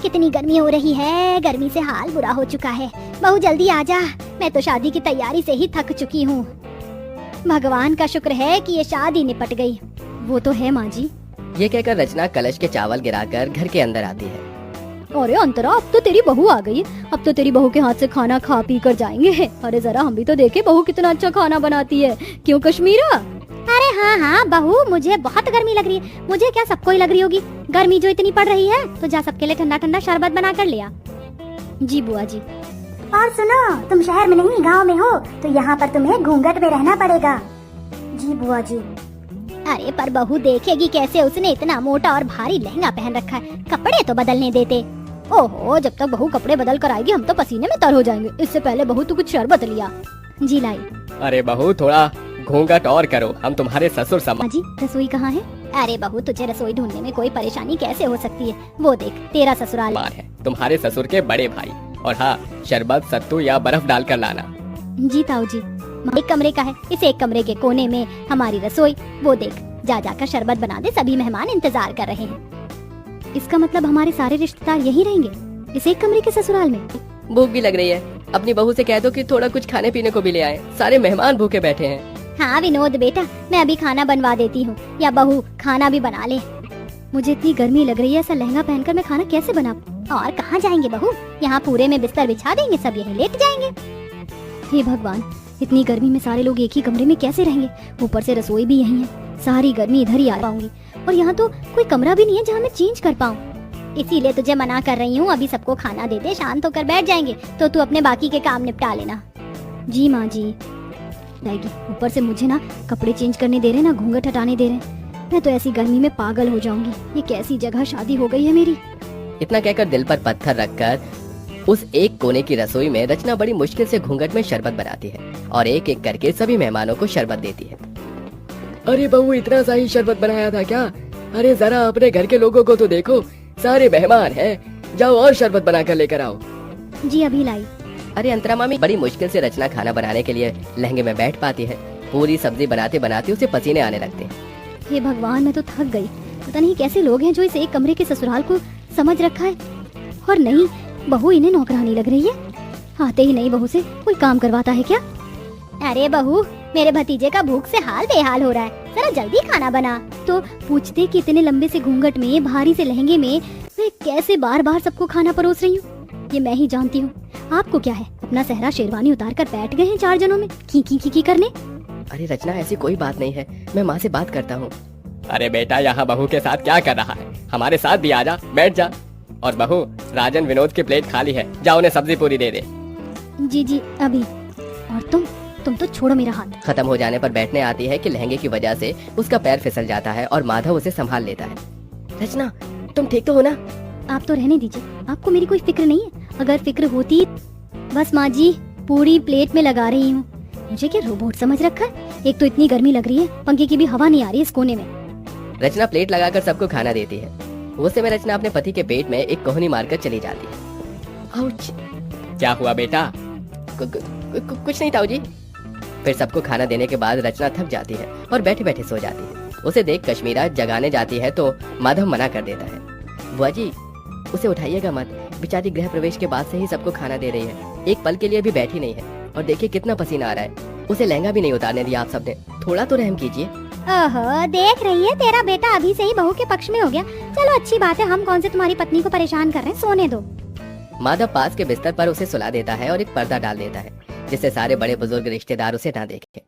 कितनी गर्मी हो रही है, गर्मी से हाल बुरा हो चुका है। बहू जल्दी आजा, मैं तो शादी की तैयारी से ही थक चुकी हूँ। भगवान का शुक्र है कि ये शादी निपट गई। वो तो है माँ जी। ये कहकर रचना कलश के चावल गिराकर घर के अंदर आती है। अरे अंतरा, अब तो तेरी बहू आ गई। अब तो तेरी बहू के हाथ से खाना खा पी कर जाएंगे। अरे जरा हम भी तो देखे बहू कितना अच्छा खाना बनाती है, क्यों कश्मीरा? अरे हाँ हाँ बहू, मुझे बहुत गर्मी लग रही है। मुझे क्या, सबको ही लग रही होगी। गर्मी जो इतनी पड़ रही है, तो जा सबके लिए ठंडा ठंडा शरबत बना कर ले आ। जी बुआ जी। और सुनो, तुम शहर में नहीं गांव में हो, तो यहाँ पर तुम्हें घूंघट में रहना पड़ेगा। जी बुआ जी। अरे पर बहू देखेगी कैसे, उसने इतना मोटा और भारी लहंगा पहन रखा है, कपड़े तो बदलने देते। ओहो, जब तक बहू कपड़े बदल कर आएगी हम तो पसीने में तर हो जाएंगे। इससे पहले बहू तू कुछ शरबत लिया। जी लाई। अरे बहू थोड़ा घूंघट और करो, हम तुम्हारे ससुर समा। जी रसोई कहाँ है? अरे बहू, तुझे रसोई ढूंढने में कोई परेशानी कैसे हो सकती है? वो देख, तेरा ससुराल है, तुम्हारे ससुर के बड़े भाई। और हाँ, शरबत, सत्तू या बर्फ डालकर लाना। जी ताऊ जी। एक कमरे का है, इस एक कमरे के कोने में हमारी रसोई। वो देख, जा जाकर शरबत बना दे, सभी मेहमान इंतजार कर रहे हैं। इसका मतलब हमारे सारे रिश्तेदार यहीं रहेंगे, इस एक कमरे के ससुराल में। भूख भी लग रही है, अपनी बहू से कह दो कि थोड़ा कुछ खाने पीने को भी ले आए, सारे मेहमान भूखे बैठे हैं। हाँ विनोद बेटा, मैं अभी खाना बनवा देती हूँ, या बहू खाना भी बना ले। मुझे इतनी गर्मी लग रही है, ऐसा लहंगा पहनकर मैं खाना कैसे बना? और कहाँ जाएंगे बहू, यहाँ पूरे में बिस्तर बिछा देंगे, सब यहीं लेट जाएंगे। हे भगवान, इतनी गर्मी में सारे लोग एक ही कमरे में कैसे रहेंगे? ऊपर से रसोई भी यहीं है, सारी गर्मी इधर ही आ पाऊंगी। और यहाँ तो कोई कमरा भी नहीं है जहाँ मैं चेंज कर पाऊँ। इसीलिए तुझे मना कर रही हूँ, अभी सबको खाना दे दे, शांत होकर बैठ जाएंगे, तो तू अपने बाकी के काम निपटा लेना। जी माँ जी। जाएगी, ऊपर से मुझे ना कपड़े चेंज करने दे रहे, ना घूंघट हटाने दे रहे। मैं तो ऐसी गर्मी में पागल हो जाऊंगी। ये कैसी जगह शादी हो गई है मेरी। इतना कहकर दिल पर पत्थर रखकर उस एक कोने की रसोई में रचना बड़ी मुश्किल से घूंघट में शरबत बनाती है और एक एक करके सभी मेहमानों को शरबत देती है। अरे बहू, इतना सा ही शरबत बनाया था क्या? अरे जरा अपने घर के लोगों को तो देखो, सारे मेहमान हैं, जाओ और शरबत बना कर लेकर आओ। जी अभी लाई। अरे अंतरा मामी बड़ी मुश्किल से रचना खाना बनाने के लिए लहंगे में बैठ पाती है। पूरी सब्जी बनाते बनाते उसे पसीने आने लगते हैं। हे भगवान, मैं तो थक गई। पता नहीं कैसे लोग हैं जो इस एक कमरे के ससुराल को समझ रखा है। और नहीं, बहू इन्हें नौकरानी लग रही है। आते ही नहीं बहू से कोई काम करवाता है क्या? अरे बहू, मेरे भतीजे का भूख से हाल बेहाल हो रहा है, जरा जल्दी खाना बना। तो पूछते कि इतने लंबे से घूंघट में, भारी से लहंगे में मैं कैसे बार बार सबको खाना परोस रही हूँ, ये मैं ही जानती हूँ। आपको क्या है, अपना सहरा शेरवानी उतार कर बैठ गए हैं चार जनों में की करने। अरे रचना, ऐसी कोई बात नहीं है, मैं माँ से बात करता हूँ। अरे बेटा, यहाँ बहू के साथ क्या कर रहा है? हमारे साथ भी आजा, बैठ जा। और बहू, राजन विनोद की प्लेट खाली है, जा उन्हें सब्जी पूरी दे दे। जी जी अभी। और तुम तो छोड़ो मेरा हाथ। खत्म हो जाने पर बैठने आती है कि लहंगे की वजह से उसका पैर फिसल जाता है और माधव उसे संभाल लेता है। रचना, तुम ठीक तो हो ना? आप तो रहने दीजिए, आपको मेरी कोई फिक्र नहीं है। अगर फिक्र होती। बस माँ जी, पूरी प्लेट में लगा रही हूँ। मुझे क्या रोबोट समझ रखा है? एक तो इतनी गर्मी लग रही है, पंखे की भी हवा नहीं आ रही इस कोने में। रचना प्लेट लगाकर सबको खाना देती है। उस समय रचना अपने पति के पेट में एक कोहनी मारकर चली जाती है। आउच! क्या हुआ बेटा? कुछ नहीं ताऊ जी। फिर सबको खाना देने के बाद रचना थक जाती है और बैठे बैठे सो जाती है। उसे देख कश्मीरा जगाने जाती है तो माधव मना कर देता है। बुआ जी, उसे उठाइएगा मत, बेचारी गृह प्रवेश के बाद से ही सबको खाना दे रही है, एक पल के लिए भी बैठी नहीं है। और देखिए कितना पसीना आ रहा है, उसे लहंगा भी नहीं उतारने दिया आप सबने, थोड़ा तो रहम कीजिए। ओहो, देख रही है, तेरा बेटा अभी से ही बहू के पक्ष में हो गया। चलो अच्छी बात है, हम कौन से तुम्हारी पत्नी को परेशान कर रहे हैं, सोने दो। माधव पास के बिस्तर पर उसे सुला देता है और एक पर्दा डाल देता है, जिससे सारे बड़े बुजुर्ग रिश्तेदार उसे ना देखें।